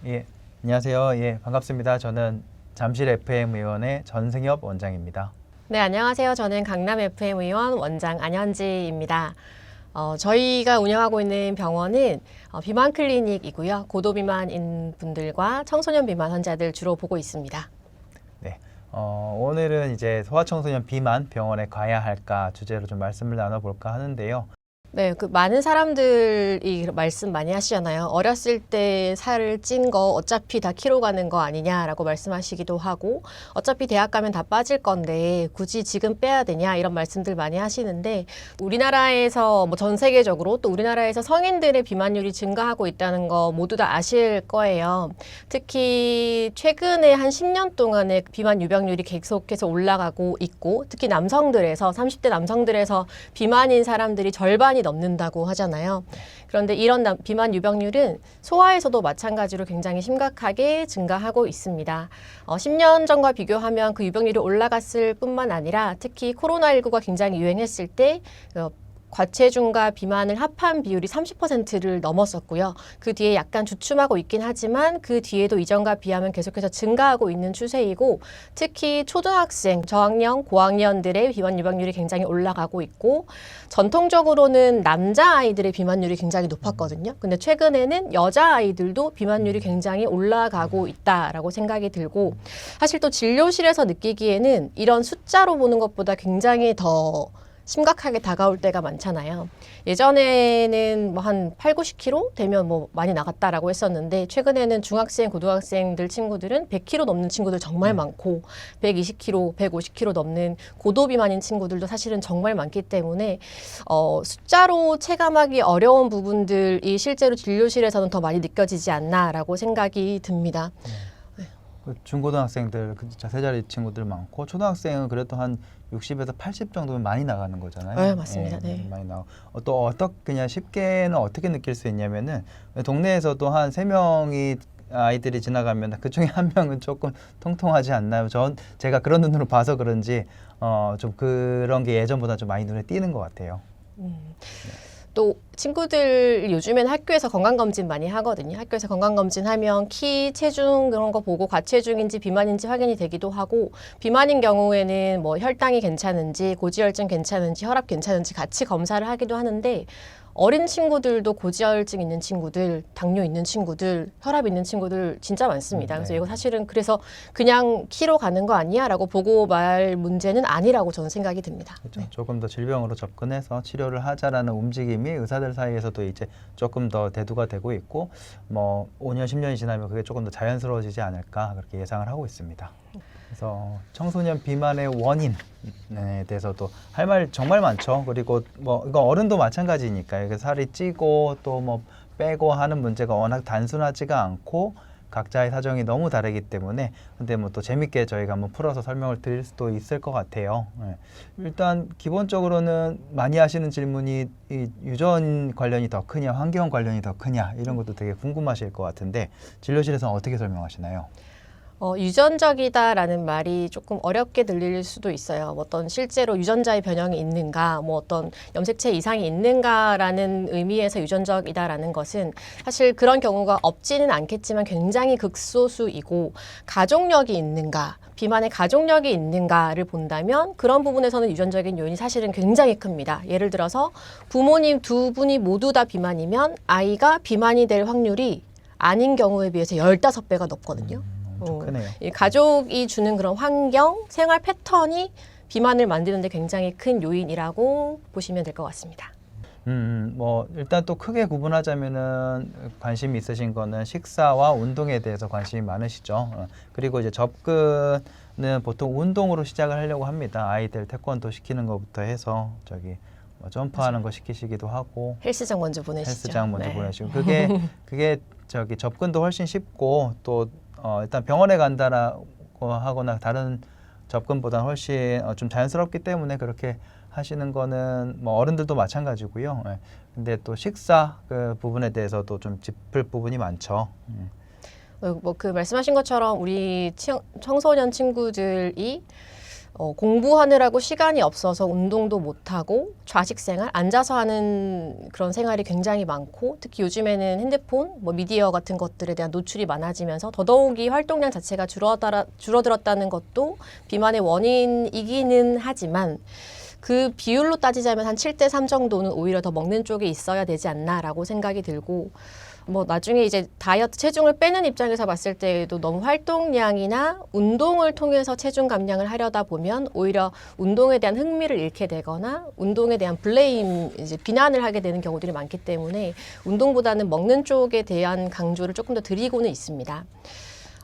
예, 안녕하세요. 예, 반갑습니다. 저는 잠실 FM 의원의 전승엽 원장입니다. 네, 안녕하세요. 저는 강남 FM 의원 원장 안현지입니다. 저희가 운영하고 있는 병원은 비만 클리닉이고요. 고도 비만인 분들과 청소년 비만 환자들 주로 보고 있습니다. 네, 오늘은 이제 소아청소년 비만 병원에 가야 할까 주제로 좀 말씀을 나눠볼까 하는데요. 네, 많은 사람들이 말씀 많이 하시잖아요. 어렸을 때 살을 찐 거 어차피 다 키로 가는 거 아니냐라고 말씀하시기도 하고, 어차피 대학 가면 다 빠질 건데 굳이 지금 빼야 되냐 이런 말씀들 많이 하시는데, 우리나라에서 전 세계적으로 또 우리나라에서 성인들의 비만율이 증가하고 있다는 거 모두 다 아실 거예요. 특히 최근에 한 10년 동안의 비만 유병률이 계속해서 올라가고 있고, 특히 남성들에서 30대 남성들에서 비만인 사람들이 절반이 넘는다고 하잖아요. 그런데 이런 비만 유병률은 소아에서도 마찬가지로 굉장히 심각하게 증가하고 있습니다. 10년 전과 비교하면 그 유병률이 올라갔을 뿐만 아니라 특히 코로나19가 굉장히 유행했을 때 과체중과 비만을 합한 비율이 30%를 넘었었고요. 그 뒤에 약간 주춤하고 있긴 하지만 그 뒤에도 이전과 비하면 계속해서 증가하고 있는 추세이고, 특히 초등학생, 저학년, 고학년들의 비만 유병률이 굉장히 올라가고 있고, 전통적으로는 남자아이들의 비만율이 굉장히 높았거든요. 근데 최근에는 여자아이들도 비만율이 굉장히 올라가고 있다라고 생각이 들고, 사실 또 진료실에서 느끼기에는 이런 숫자로 보는 것보다 굉장히 더 심각하게 다가올 때가 많잖아요. 예전에는 한 8, 90kg 되면 많이 나갔다라고 했었는데, 최근에는 중학생, 고등학생들 친구들은 100kg 넘는 친구들 정말 많고, 120kg, 150kg 넘는 고도 비만인 친구들도 사실은 정말 많기 때문에 숫자로 체감하기 어려운 부분들이 실제로 진료실에서는 더 많이 느껴지지 않나라고 생각이 듭니다. 중고등학생들 진짜 세 자리 친구들 많고, 초등학생은 그래도 한 60에서 80 정도면 많이 나가는 거잖아요. 네, 맞습니다. 네. 많이 나고. 또 어떻게 그냥 쉽게는 어떻게 느낄 수 있냐면은, 동네에서도 한 3명이 아이들이 지나가면 그중에 한 명은 조금 통통하지 않나요? 제가 그런 눈으로 봐서 그런지 좀 그런 게 예전보다 좀 많이 눈에 띄는 것 같아요. 또 친구들 요즘엔 학교에서 건강검진 많이 하거든요. 학교에서 건강검진 하면 키, 체중 그런 거 보고 과체중인지 비만인지 확인이 되기도 하고, 비만인 경우에는 혈당이 괜찮은지, 고지혈증 괜찮은지, 혈압 괜찮은지 같이 검사를 하기도 하는데, 어린 친구들도 고지혈증 있는 친구들, 당뇨 있는 친구들, 혈압 있는 친구들 진짜 많습니다. 그래서 네. 이거 사실은 그래서 그냥 키로 가는 거 아니야? 라고 보고 말 문제는 아니라고 저는 생각이 듭니다. 그렇죠. 네. 조금 더 질병으로 접근해서 치료를 하자라는 움직임이 의사들 사이에서도 이제 조금 더 대두가 되고 있고, 5년, 10년이 지나면 그게 조금 더 자연스러워지지 않을까 그렇게 예상을 하고 있습니다. 그래서 청소년 비만의 원인에 대해서도 할 말 정말 많죠. 그리고 이거 어른도 마찬가지니까 이게 살이 찌고 또 빼고 하는 문제가 워낙 단순하지가 않고 각자의 사정이 너무 다르기 때문에, 근데 또 재밌게 저희가 한번 풀어서 설명을 드릴 수도 있을 것 같아요. 네. 일단 기본적으로는 많이 하시는 질문이 이 유전 관련이 더 크냐, 환경 관련이 더 크냐 이런 것도 되게 궁금하실 것 같은데, 진료실에서는 어떻게 설명하시나요? 유전적이다라는 말이 조금 어렵게 들릴 수도 있어요. 어떤 실제로 유전자의 변형이 있는가, 어떤 염색체 이상이 있는가라는 의미에서 유전적이다라는 것은 사실 그런 경우가 없지는 않겠지만 굉장히 극소수이고, 가족력이 있는가, 비만의 가족력이 있는가를 본다면 그런 부분에서는 유전적인 요인이 사실은 굉장히 큽니다. 예를 들어서 부모님 두 분이 모두 다 비만이면 아이가 비만이 될 확률이 아닌 경우에 비해서 15배가 높거든요. 엄청 크네요. 이 가족이 주는 그런 환경, 생활 패턴이 비만을 만드는 데 굉장히 큰 요인이라고 보시면 될 것 같습니다. 일단 또 크게 구분하자면은 관심이 있으신 거는 식사와 운동에 대해서 관심이 많으시죠. 그리고 이제 접근은 보통 운동으로 시작을 하려고 합니다. 아이들 태권도 시키는 것부터 해서 점프하는 거 시키시기도 하고, 헬스장 먼저 보내시죠. 헬스장 먼저 네. 보내시고, 그게 접근도 훨씬 쉽고, 또 일단 병원에 간다라고 하거나 다른 접근보다는 훨씬 좀 자연스럽기 때문에 그렇게 하시는 거는 어른들도 마찬가지고요. 예. 근데 또 식사 그 부분에 대해서도 좀 짚을 부분이 많죠. 그 말씀하신 것처럼 우리 청소년 친구들이 공부하느라고 시간이 없어서 운동도 못하고 좌식 생활, 앉아서 하는 그런 생활이 굉장히 많고 특히 요즘에는 핸드폰, 뭐 미디어 같은 것들에 대한 노출이 많아지면서 더더욱이 활동량 자체가 줄어들었다는 것도 비만의 원인이기는 하지만 그 비율로 따지자면 한 7대3 정도는 오히려 더 먹는 쪽에 있어야 되지 않나라고 생각이 들고 뭐 나중에 이제 다이어트 체중을 빼는 입장에서 봤을 때에도 너무 활동량이나 운동을 통해서 체중 감량을 하려다 보면 오히려 운동에 대한 흥미를 잃게 되거나 운동에 대한 블레임, 이제 비난을 하게 되는 경우들이 많기 때문에 운동보다는 먹는 쪽에 대한 강조를 조금 더 드리고는 있습니다.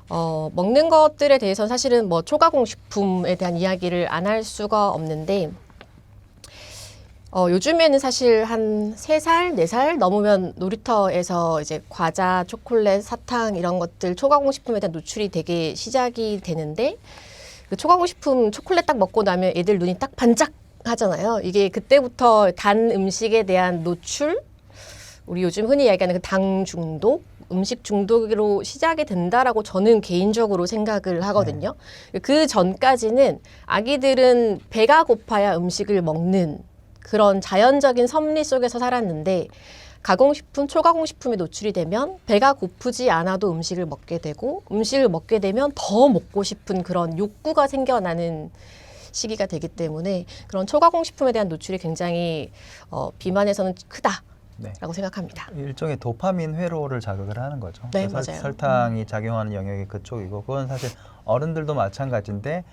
먹는 것들에 대해서는 사실은 뭐 초가공식품에 대한 이야기를 안 할 수가 없는데 요즘에는 사실 한 3살, 4살 넘으면 놀이터에서 이제 과자, 초콜릿, 사탕 이런 것들 초가공식품에 대한 노출이 되게 시작이 되는데 그 초가공식품 초콜릿 딱 먹고 나면 애들 눈이 딱 반짝 하잖아요. 이게 그때부터 단 음식에 대한 노출, 우리 요즘 흔히 이야기하는 그 당 중독, 음식 중독으로 시작이 된다라고 저는 개인적으로 생각을 하거든요. 그 전까지는 아기들은 배가 고파야 음식을 먹는 그런 자연적인 섭리 속에서 살았는데 가공식품, 초가공식품에 노출이 되면 배가 고프지 않아도 음식을 먹게 되고 음식을 먹게 되면 더 먹고 싶은 그런 욕구가 생겨나는 시기가 되기 때문에 그런 초가공식품에 대한 노출이 굉장히 비만에서는 크다라고 생각합니다. 일종의 도파민 회로를 자극을 하는 거죠. 네, 그래서 맞아요. 설탕이 작용하는 영역이 그쪽이고 그건 사실 어른들도 마찬가지인데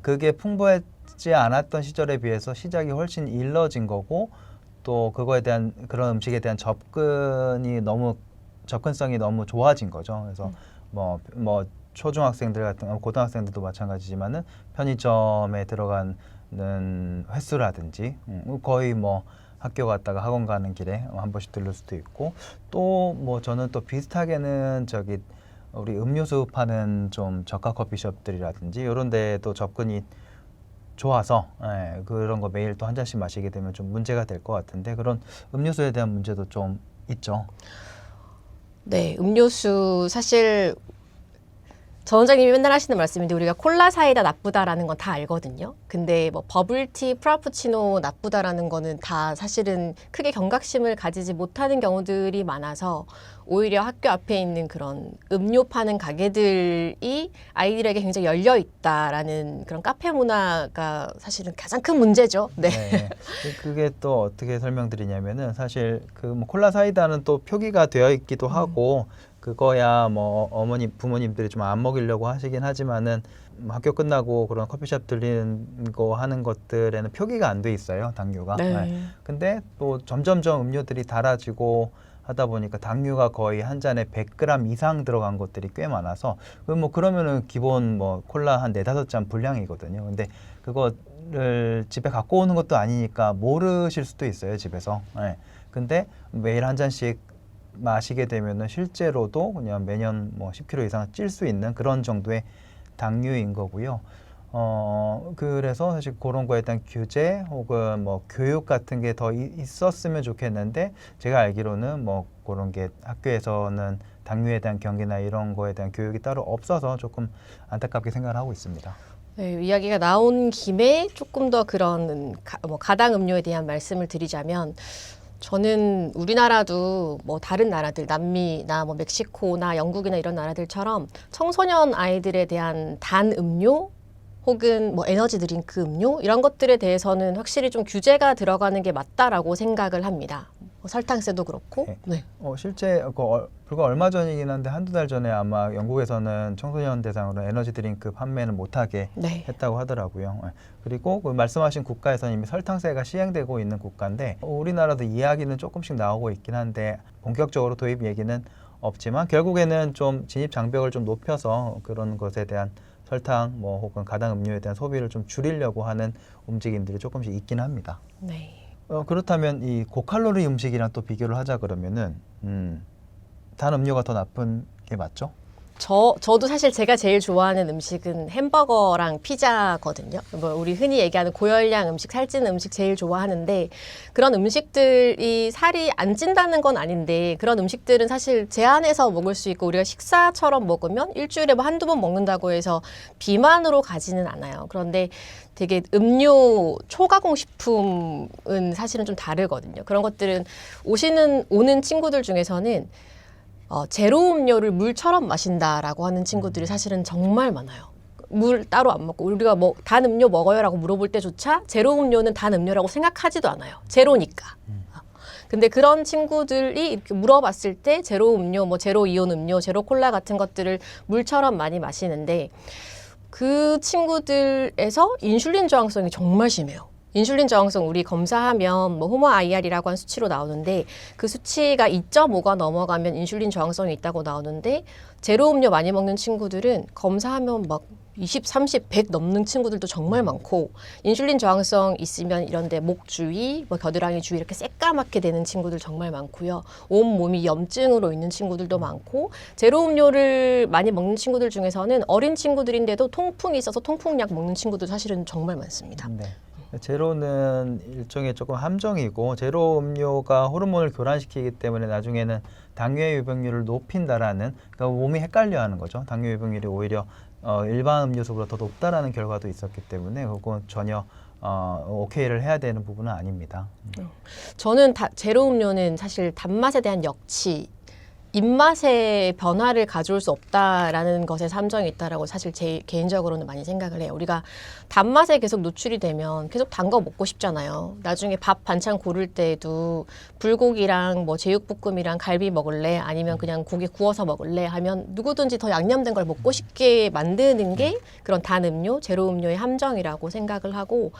그게 풍부하지 않았던 시절에 비해서 시작이 훨씬 일러진 거고 또 그거에 대한 그런 음식에 대한 접근성이 너무 좋아진 거죠. 그래서 뭐 초중학생들 같은 고등학생들도 마찬가지지만은 편의점에 들어가는 횟수라든지 거의 뭐 학교 갔다가 학원 가는 길에 한 번씩 들를 수도 있고 또 뭐 저는 또 비슷하게는 우리 음료수 파는 좀 저가 커피숍들이라든지 이런 데도 접근이 좋아서 그런 거 매일 또 한 잔씩 마시게 되면 좀 문제가 될 것 같은데 그런 음료수에 대한 문제도 좀 있죠. 네, 음료수 사실 전 원장님이 맨날 하시는 말씀인데 우리가 콜라 사이다 나쁘다라는 건 다 알거든요. 근데 뭐 버블티, 프라푸치노 나쁘다라는 거는 다 사실은 크게 경각심을 가지지 못하는 경우들이 많아서 오히려 학교 앞에 있는 그런 음료 파는 가게들이 아이들에게 굉장히 열려 있다라는 그런 카페 문화가 사실은 가장 큰 문제죠. 네. 네. 그게 또 어떻게 설명드리냐면은 사실 뭐 콜라 사이다는 또 표기가 되어 있기도 하고 그거야 뭐 부모님들이 좀 안 먹이려고 하시긴 하지만은 학교 끝나고 그런 커피숍 들리는 거 하는 것들에는 표기가 안 돼 있어요, 당류가. 네. 근데 또 점점점 음료들이 달아지고 하다 보니까 당류가 거의 한 잔에 100g 이상 들어간 것들이 꽤 많아서 뭐 그러면은 기본 뭐 콜라 한 4-5잔 분량이거든요. 근데 그거를 집에 갖고 오는 것도 아니니까 모르실 수도 있어요, 집에서. 근데 매일 한 잔씩 마시게 되면은 실제로도 그냥 매년 뭐 10kg 이상 찔 수 있는 그런 정도의 당류인 거고요. 그래서 사실 그런 거에 대한 규제 혹은 뭐 교육 같은 게 더 있었으면 좋겠는데 제가 알기로는 뭐 그런 게 학교에서는 당류에 대한 경계나 이런 거에 대한 교육이 따로 없어서 조금 안타깝게 생각을 하고 있습니다. 네, 이야기가 나온 김에 조금 더 그런 가당 음료에 대한 말씀을 드리자면 저는 우리나라도 뭐 다른 나라들, 남미나 뭐 멕시코나 영국이나 이런 나라들처럼 청소년 아이들에 대한 단 음료 혹은 뭐 에너지 드링크 음료 이런 것들에 대해서는 확실히 좀 규제가 들어가는 게 맞다라고 생각을 합니다. 뭐 설탕세도 그렇고. 네. 실제 불과 얼마 전이긴 한데 한두 달 전에 아마 영국에서는 청소년 대상으로 에너지 드링크 판매는 못하게 네. 했다고 하더라고요. 그리고 그 말씀하신 국가에서는 이미 설탕세가 시행되고 있는 국가인데 우리나라도 이야기는 조금씩 나오고 있긴 한데 본격적으로 도입 얘기는 없지만 결국에는 좀 진입 장벽을 좀 높여서 그런 것에 대한 설탕 뭐 혹은 가당 음료에 대한 소비를 좀 줄이려고 하는 움직임들이 조금씩 있긴 합니다. 네. 그렇다면 이 고칼로리 음식이랑 또 비교를 하자 그러면은 단 음료가 더 나쁜 게 맞죠? 저도 사실 제가 제일 좋아하는 음식은 햄버거랑 피자거든요. 뭐 우리 흔히 얘기하는 고열량 음식, 살찌는 음식 제일 좋아하는데 그런 음식들이 살이 안 찐다는 건 아닌데 그런 음식들은 사실 제한해서 먹을 수 있고 우리가 식사처럼 먹으면 일주일에 뭐 한두 번 먹는다고 해서 비만으로 가지는 않아요. 그런데 되게 음료, 초가공 식품은 사실은 좀 다르거든요. 그런 것들은 오는 친구들 중에서는 제로 음료를 물처럼 마신다라고 하는 친구들이 사실은 정말 많아요. 물 따로 안 먹고 우리가 뭐 단 음료 먹어요라고 물어볼 때조차 제로 음료는 단 음료라고 생각하지도 않아요. 제로니까. 근데 그런 친구들이 이렇게 물어봤을 때 제로 음료, 뭐 제로 이온 음료, 제로 콜라 같은 것들을 물처럼 많이 마시는데 그 친구들에서 인슐린 저항성이 정말 심해요. 인슐린 저항성 우리 검사하면 뭐 호모 IR이라고 하는 수치로 나오는데 그 수치가 2.5가 넘어가면 인슐린 저항성이 있다고 나오는데 제로 음료 많이 먹는 친구들은 검사하면 막 20, 30, 100 넘는 친구들도 정말 많고 인슐린 저항성 있으면 이런데 목 주위, 뭐 겨드랑이 주위 이렇게 새까맣게 되는 친구들 정말 많고요. 온 몸이 염증으로 있는 친구들도 많고 제로 음료를 많이 먹는 친구들 중에서는 어린 친구들인데도 통풍이 있어서 통풍약 먹는 친구들 사실은 정말 많습니다. 네. 제로는 일종의 조금 함정이고 제로 음료가 호르몬을 교란시키기 때문에 나중에는 당뇨의 유병률을 높인다라는 그러니까 몸이 헷갈려하는 거죠. 당뇨 유병률이 오히려 일반 음료수보다 더 높다라는 결과도 있었기 때문에 그건 전혀 오케이를 해야 되는 부분은 아닙니다. 저는 제로 음료는 사실 단맛에 대한 역치, 입맛의 변화를 가져올 수 없다라는 것에 함정이 있다라고 사실 제 개인적으로는 많이 생각을 해요. 우리가 단맛에 계속 노출이 되면 계속 단 거 먹고 싶잖아요. 나중에 밥 반찬 고를 때에도 불고기랑 뭐 제육볶음이랑 갈비 먹을래? 아니면 그냥 고기 구워서 먹을래? 하면 누구든지 더 양념된 걸 먹고 싶게 만드는 게 그런 단 음료, 제로 음료의 함정이라고 생각을 하고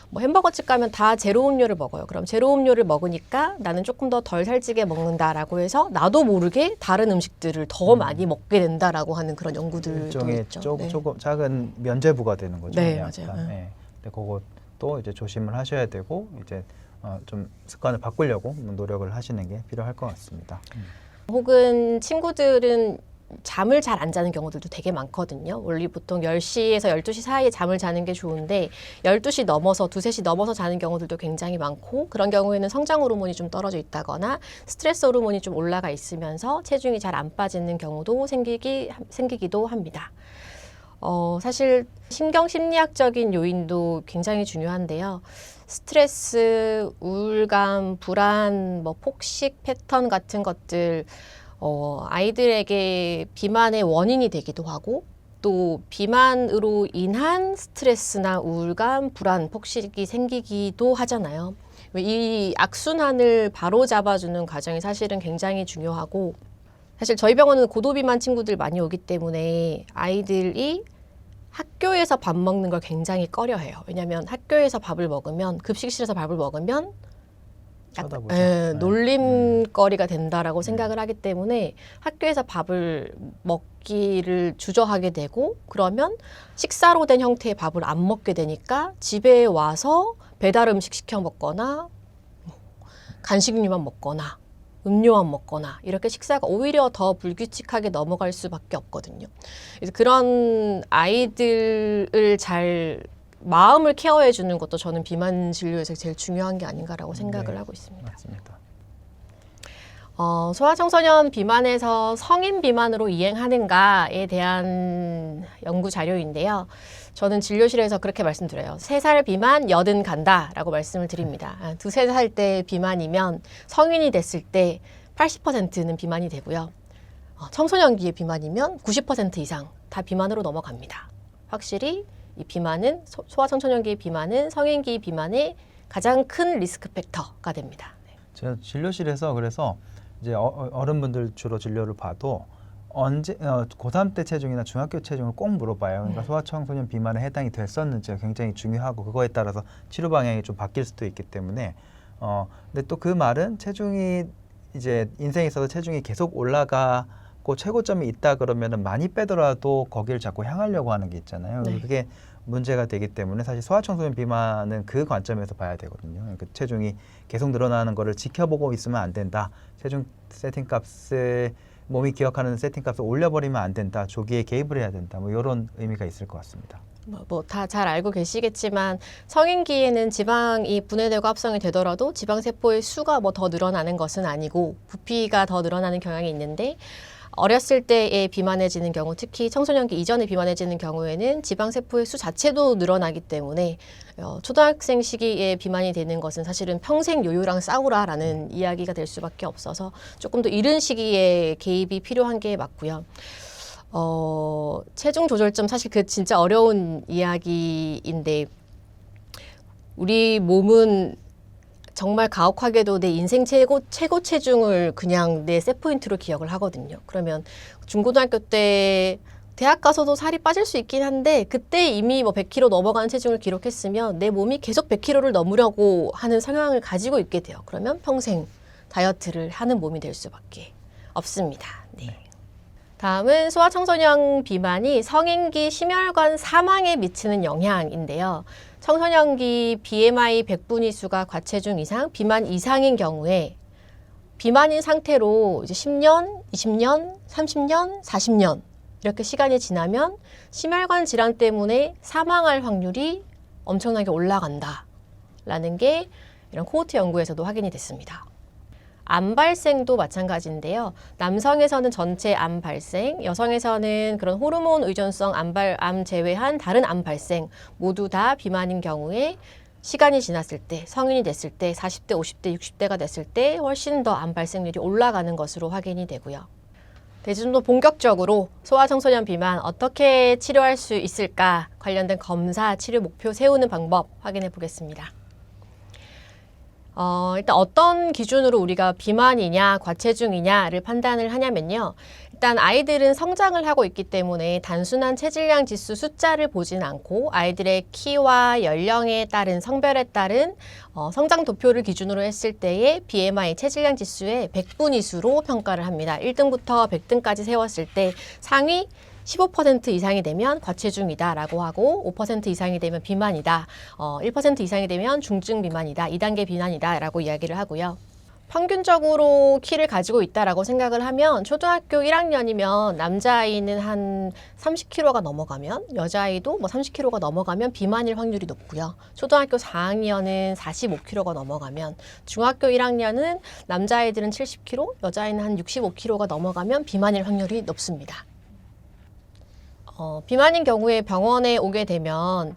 뭐 햄버거집 가면 다 제로 음료를 먹어요. 그럼 제로 음료를 먹으니까 나는 조금 더 덜 살찌게 먹는다라고 해서 나도 모르게 다른 음식들을 더 많이 먹게 된다라고 하는 그런 연구들도 일종의 있죠. 조금 작은 면죄부가 되는 거죠. 네, 약간. 맞아요. 네. 근데 그것도 이제 조심을 하셔야 되고 이제 좀 습관을 바꾸려고 노력을 하시는 게 필요할 것 같습니다. 혹은 친구들은 잠을 잘 안 자는 경우들도 되게 많거든요. 원래 보통 10시에서 12시 사이에 잠을 자는 게 좋은데 12시 넘어서 2, 3시 넘어서 자는 경우들도 굉장히 많고 그런 경우에는 성장 호르몬이 좀 떨어져 있다거나 스트레스 호르몬이 좀 올라가 있으면서 체중이 잘 안 빠지는 경우도 생기기도 합니다. 사실 신경 심리학적인 요인도 굉장히 중요한데요. 스트레스, 우울감, 불안, 뭐 폭식 패턴 같은 것들 아이들에게 비만의 원인이 되기도 하고 또 비만으로 인한 스트레스나 우울감, 불안, 폭식이 생기기도 하잖아요. 이 악순환을 바로 잡아주는 과정이 사실은 굉장히 중요하고 사실 저희 병원은 고도비만 친구들 많이 오기 때문에 아이들이 학교에서 밥 먹는 걸 굉장히 꺼려해요. 왜냐하면 학교에서 밥을 먹으면 급식실에서 밥을 먹으면 쳐다보죠. 놀림거리가 된다라고 생각을 하기 때문에 학교에서 밥을 먹기를 주저하게 되고 그러면 식사로 된 형태의 밥을 안 먹게 되니까 집에 와서 배달 음식 시켜 먹거나 간식류만 먹거나 음료만 먹거나 이렇게 식사가 오히려 더 불규칙하게 넘어갈 수밖에 없거든요. 그래서 그런 아이들을 잘 마음을 케어해 주는 것도 저는 비만 진료에서 제일 중요한 게 아닌가라고 생각을 하고 있습니다. 맞습니다. 소아청소년 비만에서 성인 비만으로 이행하는가에 대한 연구 자료인데요. 저는 진료실에서 그렇게 말씀드려요. 3살 비만 80 간다라고 말씀을 드립니다. 2, 3살 때 비만이면 성인이 됐을 때 80%는 비만이 되고요. 청소년기의 비만이면 90% 이상 다 비만으로 넘어갑니다. 확실히 이 비만은 소아청소년기의 비만은 성인기 비만의 가장 큰 리스크 팩터가 됩니다. 제가 진료실에서 그래서 이제 어른분들 주로 진료를 봐도 언제 고3 때 체중이나 중학교 체중을 꼭 물어봐요. 그러니까 소아청소년 비만에 해당이 됐었는지가 굉장히 중요하고 그거에 따라서 치료 방향이 좀 바뀔 수도 있기 때문에 근데 또 그 말은 체중이 이제 인생에 있어서 체중이 계속 올라가고 최고점이 있다 그러면은 많이 빼더라도 거기를 자꾸 향하려고 하는 게 있잖아요. 네. 그게 문제가 되기 때문에 사실 소아청소년 비만은 그 관점에서 봐야 되거든요. 그러니까 체중이 계속 늘어나는 거를 지켜보고 있으면 안 된다. 체중 세팅 값을 몸이 기억하는 세팅값을 올려버리면 안 된다. 조기에 개입을 해야 된다. 뭐 이런 의미가 있을 것 같습니다. 뭐 다 잘 알고 계시겠지만 성인기에는 지방이 분해되고 합성이 되더라도 지방세포의 수가 뭐 더 늘어나는 것은 아니고 부피가 더 늘어나는 경향이 있는데 어렸을 때에 비만해지는 경우, 특히 청소년기 이전에 비만해지는 경우에는 지방세포의 수 자체도 늘어나기 때문에 초등학생 시기에 비만이 되는 것은 사실은 평생 요요랑 싸우라라는 이야기가 될 수밖에 없어서 조금 더 이른 시기에 개입이 필요한 게 맞고요. 체중 조절점 사실 그 진짜 어려운 이야기인데 우리 몸은 정말 가혹하게도 내 인생 최고 체중을 그냥 내 셋포인트로 기억을 하거든요. 그러면 중고등학교 때 대학 가서도 살이 빠질 수 있긴 한데 그때 이미 뭐 100kg 넘어가는 체중을 기록했으면 내 몸이 계속 100kg를 넘으려고 하는 성향을 가지고 있게 돼요. 그러면 평생 다이어트를 하는 몸이 될 수밖에 없습니다. 네. 다음은 소아청소년 비만이 성인기 심혈관 사망에 미치는 영향인데요. 청소년기 BMI 100분위수가 과체중 이상, 비만 이상인 경우에 비만인 상태로 이제 10년, 20년, 30년, 40년 이렇게 시간이 지나면 심혈관 질환 때문에 사망할 확률이 엄청나게 올라간다라는 게 이런 코호트 연구에서도 확인이 됐습니다. 암 발생도 마찬가지인데요. 남성에서는 전체 암 발생, 여성에서는 그런 호르몬 의존성 암 제외한 다른 암 발생 모두 다 비만인 경우에 시간이 지났을 때, 성인이 됐을 때, 40대, 50대, 60대가 됐을 때 훨씬 더 암 발생률이 올라가는 것으로 확인이 되고요. 좀 더 본격적으로 소아청소년 비만 어떻게 치료할 수 있을까 관련된 검사, 치료 목표 세우는 방법 확인해 보겠습니다. 일단 어떤 기준으로 우리가 비만이냐 과체중이냐를 판단을 하냐면요. 일단 아이들은 성장을 하고 있기 때문에 단순한 체질량 지수 숫자를 보진 않고 아이들의 키와 연령에 따른 성별에 따른 성장 도표를 기준으로 했을 때의 BMI 체질량 지수의 100분위수로 평가를 합니다. 1등부터 100등까지 세웠을 때 상위 15% 이상이 되면 과체중이다라고 하고 5% 이상이 되면 비만이다. 1% 이상이 되면 중증 비만이다. 2단계 비만이다라고 이야기를 하고요. 평균적으로 키를 가지고 있다라고 생각을 하면 초등학교 1학년이면 남자아이는 한 30kg가 넘어가면 여자아이도 뭐 30kg가 넘어가면 비만일 확률이 높고요. 초등학교 4학년은 45kg가 넘어가면 중학교 1학년은 남자아이들은 70kg, 여자아이는 한 65kg가 넘어가면 비만일 확률이 높습니다. 비만인 경우에 병원에 오게 되면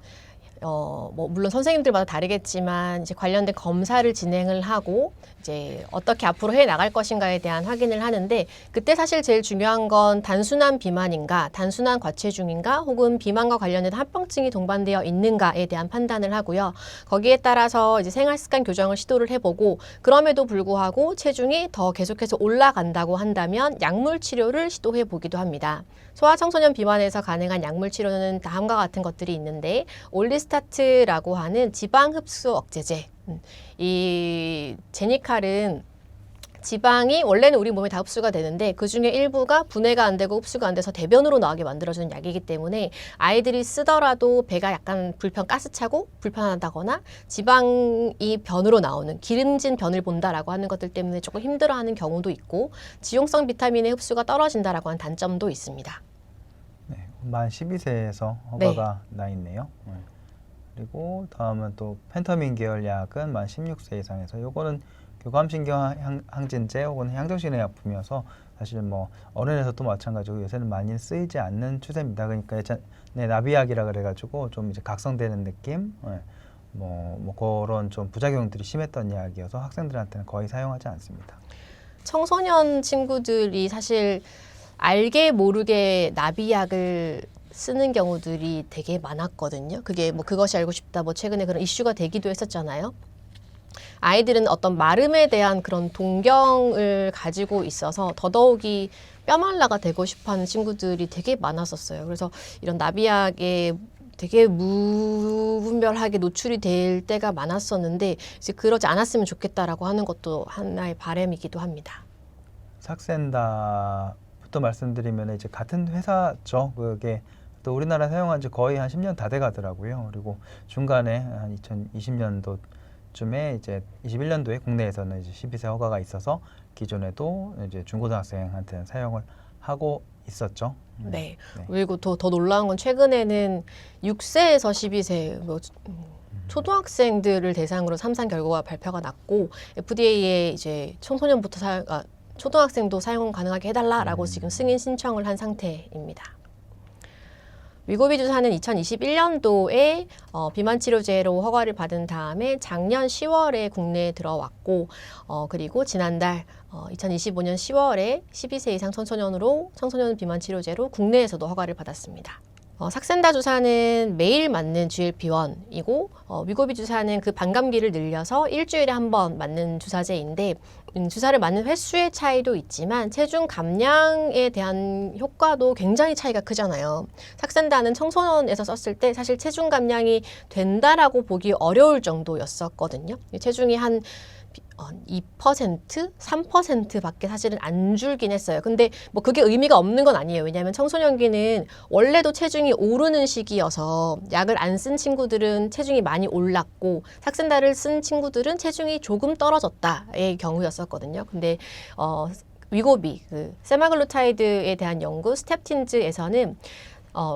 뭐 물론 선생님들마다 다르겠지만 이제 관련된 검사를 진행을 하고 이제 어떻게 앞으로 해 나갈 것인가에 대한 확인을 하는데 그때 사실 제일 중요한 건 단순한 비만인가, 단순한 과체중인가, 혹은 비만과 관련된 합병증이 동반되어 있는가에 대한 판단을 하고요. 거기에 따라서 이제 생활습관 교정을 시도를 해보고 그럼에도 불구하고 체중이 더 계속해서 올라간다고 한다면 약물 치료를 시도해 보기도 합니다. 소아청소년 비만에서 가능한 약물 치료는 다음과 같은 것들이 있는데 올리스타트라고 하는 지방 흡수 억제제. 이 제니칼은 지방이 원래는 우리 몸에 다 흡수가 되는데 그중에 일부가 분해가 안 되고 흡수가 안 돼서 대변으로 나오게 만들어주는 약이기 때문에 아이들이 쓰더라도 배가 약간 가스차고 불편하다거나 지방이 변으로 나오는 기름진 변을 본다라고 하는 것들 때문에 조금 힘들어하는 경우도 있고 지용성 비타민의 흡수가 떨어진다라고 하는 단점도 있습니다. 네, 만 12세에서 허가가 나 있네요. 그리고 다음은 또 펜터민 계열 약은 만 16세 이상에서 요거는 교감신경 항진제 혹은 향정신의 약품이어서 사실 뭐 어른에서도 마찬가지고 요새는 많이 쓰이지 않는 추세입니다. 그러니까 예전에 나비약이라 그래가지고 좀 이제 각성되는 느낌, 뭐 그런 좀 부작용들이 심했던 약이어서 학생들한테는 거의 사용하지 않습니다. 청소년 친구들이 사실 알게 모르게 나비약을 쓰는 경우들이 되게 많았거든요. 그게 뭐 그것이 알고 싶다, 뭐 최근에 그런 이슈가 되기도 했었잖아요. 아이들은 어떤 마름에 대한 그런 동경을 가지고 있어서 더더욱이 뼈말라가 되고 싶어하는 친구들이 되게 많았었어요. 그래서 이런 나비약에 되게 무분별하게 노출이 될 때가 많았었는데 이제 그러지 않았으면 좋겠다라고 하는 것도 하나의 바람이기도 합니다. 삭센다부터 말씀드리면 이제 같은 회사죠. 그게 또 우리나라 사용한 지 거의 한 10년 다 돼 가더라고요. 그리고 중간에 한 2020년도 쯤에 이제 21년도에 국내에서는 이제 12세 허가가 있어서 기존에도 이제 중고등학생한테는 사용을 하고 있었죠. 네. 네. 그리고 더 놀라운 건 최근에는 6세에서 12세 뭐 초등학생들을 대상으로 3상 결과가 발표가 났고 FDA에 이제 청소년부터 초등학생도 사용 가능하게 해달라라고 지금 승인 신청을 한 상태입니다. 위고비 주사는 2021년도에 비만 치료제로 허가를 받은 다음에 작년 10월에 국내에 들어왔고 그리고 지난달 2025년 10월에 12세 이상 청소년 비만 치료제로 국내에서도 허가를 받았습니다. 삭센다 주사는 매일 맞는 GLP-1이고 위고비 주사는 그 반감기를 늘려서 일주일에 한 번 맞는 주사제인데 주사를 맞는 횟수의 차이도 있지만 체중 감량에 대한 효과도 굉장히 차이가 크잖아요. 삭센다는 청소년에서 썼을 때 사실 체중 감량이 된다라고 보기 어려울 정도였었거든요. 체중이 한 2%, 3%밖에 사실은 안 줄긴 했어요. 근데 뭐 그게 의미가 없는 건 아니에요. 왜냐하면 청소년기는 원래도 체중이 오르는 시기여서 약을 안 쓴 친구들은 체중이 많이 올랐고 삭센다를 쓴 친구들은 체중이 조금 떨어졌다의 경우였었거든요. 근데 위고비, 그 세마글루타이드에 대한 연구 스텝틴즈에서는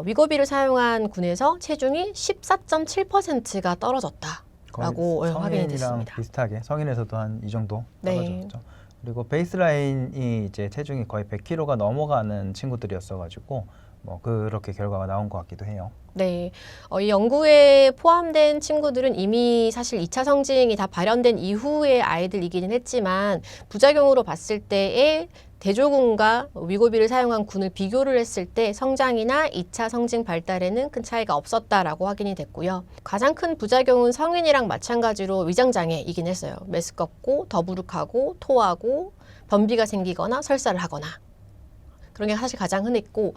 위고비를 사용한 군에서 체중이 14.7%가 떨어졌다. 라고 확인이 됐습니다. 비슷하게 성인에서도 한 이 정도 네. 떨어졌죠. 그리고 베이스라인이 이제 체중이 거의 100kg가 넘어가는 친구들이었어가지고 뭐 그렇게 결과가 나온 것 같기도 해요. 네, 이 연구에 포함된 친구들은 이미 사실 2차 성징이 다 발현된 이후의 아이들이기는 했지만 부작용으로 봤을 때의 대조군과 위고비를 사용한 군을 비교를 했을 때 성장이나 2차 성징 발달에는 큰 차이가 없었다라고 확인이 됐고요. 가장 큰 부작용은 성인이랑 마찬가지로 위장장애이긴 했어요. 메스껍고 더부룩하고 토하고 변비가 생기거나 설사를 하거나. 그런 게 사실 가장 흔했고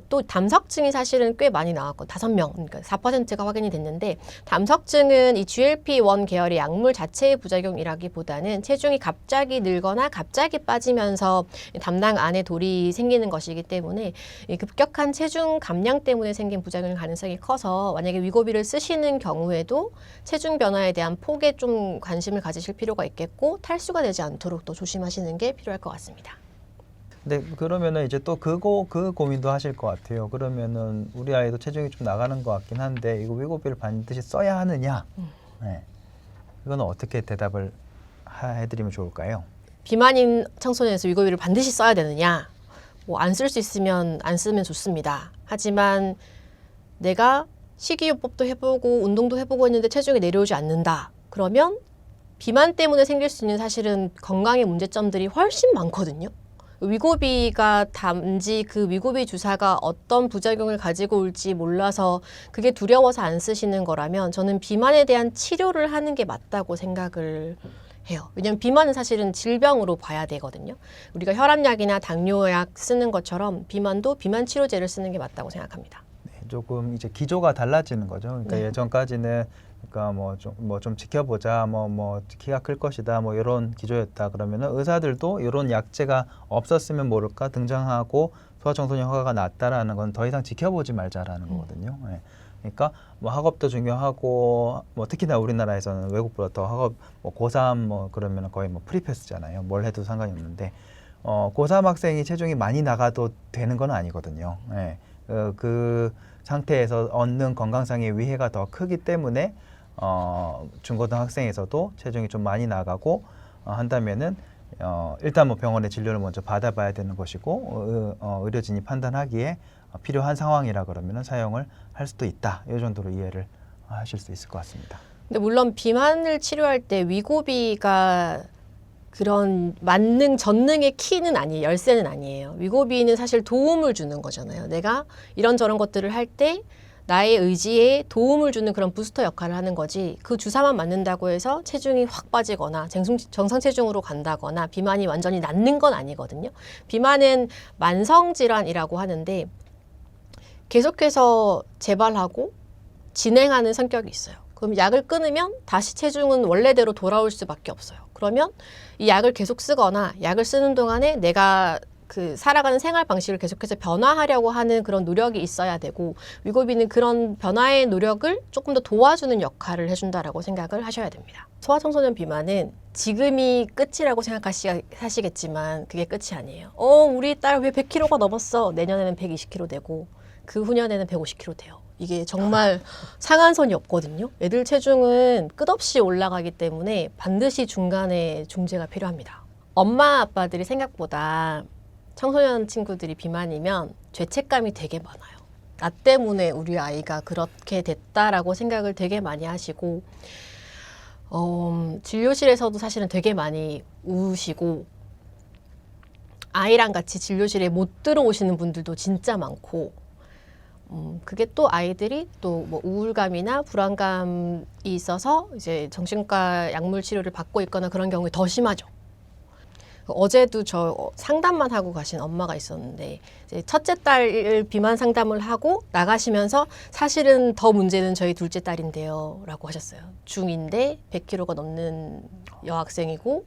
또 담석증이 사실은 꽤 많이 나왔고 5명, 그러니까 4%가 확인이 됐는데 담석증은 이 GLP-1 계열의 약물 자체의 부작용이라기보다는 체중이 갑자기 늘거나 갑자기 빠지면서 담낭 안에 돌이 생기는 것이기 때문에 이 급격한 체중 감량 때문에 생긴 부작용 가능성이 커서 만약에 위고비를 쓰시는 경우에도 체중 변화에 대한 폭에 좀 관심을 가지실 필요가 있겠고 탈수가 되지 않도록 또 조심하시는 게 필요할 것 같습니다. 네, 그러면은 이제 또 그 고민도 하실 것 같아요. 그러면은 우리 아이도 체중이 좀 나가는 것 같긴 한데 이거 위고비를 반드시 써야 하느냐? 네, 이거는 어떻게 대답을 해드리면 좋을까요? 비만인 청소년에서 위고비를 반드시 써야 되느냐? 뭐 안 쓸 수 있으면 안 쓰면 좋습니다. 하지만 내가 식이요법도 해보고 운동도 해보고 했는데 체중이 내려오지 않는다. 그러면 비만 때문에 생길 수 있는 사실은 건강의 문제점들이 훨씬 많거든요. 위고비가 단지 그 위고비 주사가 어떤 부작용을 가지고 올지 몰라서 그게 두려워서 안 쓰시는 거라면 저는 비만에 대한 치료를 하는 게 맞다고 생각을 해요. 왜냐하면 비만은 사실은 질병으로 봐야 되거든요. 우리가 혈압약이나 당뇨약 쓰는 것처럼 비만도 비만 치료제를 쓰는 게 맞다고 생각합니다. 네, 조금 이제 기조가 달라지는 거죠. 그러니까 네. 예전까지는 그러니까 뭐 좀 지켜보자, 뭐 키가 클 것이다, 뭐 이런 기조였다. 그러면은 의사들도 이런 약제가 없었으면 모를까 등장하고 소아청소년 허가가 났다라는 건 더 이상 지켜보지 말자라는 거거든요. 네. 그러니까 뭐 학업도 중요하고 뭐 특히나 우리나라에서는 외국보다 더 학업 뭐 고3 뭐 그러면 거의 뭐 프리패스잖아요. 뭘 해도 상관이 없는데 고3 학생이 체중이 많이 나가도 되는 건 아니거든요. 네. 그 상태에서 얻는 건강상의 위해가 더 크기 때문에 중고등학생에서도 체중이 좀 많이 나가고 한다면은 일단 뭐 병원의 진료를 먼저 받아봐야 되는 것이고 의료진이 판단하기에 필요한 상황이라 그러면은 사용을 할 수도 있다. 이 정도로 이해를 하실 수 있을 것 같습니다. 근데 물론 비만을 치료할 때 위고비가 그런 만능, 전능의 키는 아니에요. 열쇠는 아니에요. 위고비는 사실 도움을 주는 거잖아요. 내가 이런저런 것들을 할 때 나의 의지에 도움을 주는 그런 부스터 역할을 하는 거지 그 주사만 맞는다고 해서 체중이 확 빠지거나 정상 체중으로 간다거나 비만이 완전히 낫는 건 아니거든요. 비만은 만성질환이라고 하는데 계속해서 재발하고 진행하는 성격이 있어요. 그럼 약을 끊으면 다시 체중은 원래대로 돌아올 수밖에 없어요. 그러면 이 약을 계속 쓰거나 약을 쓰는 동안에 내가 그 살아가는 생활 방식을 계속해서 변화하려고 하는 그런 노력이 있어야 되고 위고비는 그런 변화의 노력을 조금 더 도와주는 역할을 해준다라고 생각을 하셔야 됩니다. 소아청소년 비만은 지금이 끝이라고 생각하시겠지만 그게 끝이 아니에요. 우리 딸 왜 100kg가 넘었어? 내년에는 120kg 되고 그 후년에는 150kg 돼요. 이게 정말 상한선이 없거든요. 애들 체중은 끝없이 올라가기 때문에 반드시 중간에 중재가 필요합니다. 엄마 아빠들이 생각보다 청소년 친구들이 비만이면 죄책감이 되게 많아요. 나 때문에 우리 아이가 그렇게 됐다라고 생각을 되게 많이 하시고 진료실에서도 사실은 되게 많이 우시고 아이랑 같이 진료실에 못 들어오시는 분들도 진짜 많고 그게 또 아이들이 또 뭐 우울감이나 불안감이 있어서 이제 정신과 약물 치료를 받고 있거나 그런 경우에 더 심하죠. 어제도 저 상담만 하고 가신 엄마가 있었는데 이제 첫째 딸 비만 상담을 하고 나가시면서 사실은 더 문제는 저희 둘째 딸인데요 라고 하셨어요. 중2인데 100kg가 넘는 여학생이고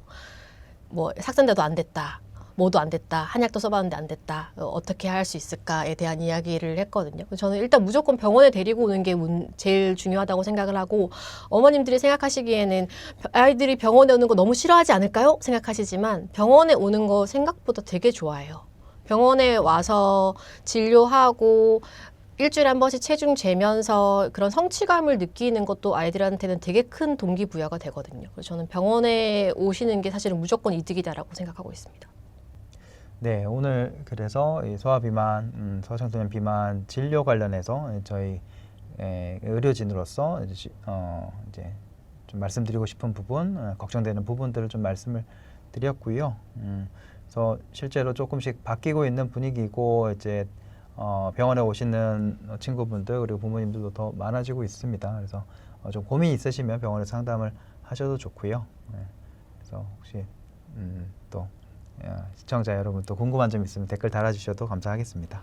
뭐 삭선돼도 안 됐다. 뭐도 안 됐다. 한약도 써봤는데 안 됐다. 어떻게 할 수 있을까에 대한 이야기를 했거든요. 저는 일단 무조건 병원에 데리고 오는 게 제일 중요하다고 생각을 하고 어머님들이 생각하시기에는 아이들이 병원에 오는 거 너무 싫어하지 않을까요? 생각하시지만 병원에 오는 거 생각보다 되게 좋아해요. 병원에 와서 진료하고 일주일에 한 번씩 체중 재면서 그런 성취감을 느끼는 것도 아이들한테는 되게 큰 동기부여가 되거든요. 그래서 저는 병원에 오시는 게 사실은 무조건 이득이다라고 생각하고 있습니다. 네, 오늘 그래서 이 소아비만, 소아청소년 비만 진료 관련해서 저희 의료진으로서 이제 좀 말씀드리고 싶은 부분, 걱정되는 부분들을 좀 말씀을 드렸고요. 그래서 실제로 조금씩 바뀌고 있는 분위기고 이제 병원에 오시는 친구분들 그리고 부모님들도 더 많아지고 있습니다. 그래서 좀 고민이 있으시면 병원에 상담을 하셔도 좋고요. 네, 그래서 혹시 또 시청자 여러분 또 궁금한 점 있으면 댓글 달아주셔도 감사하겠습니다.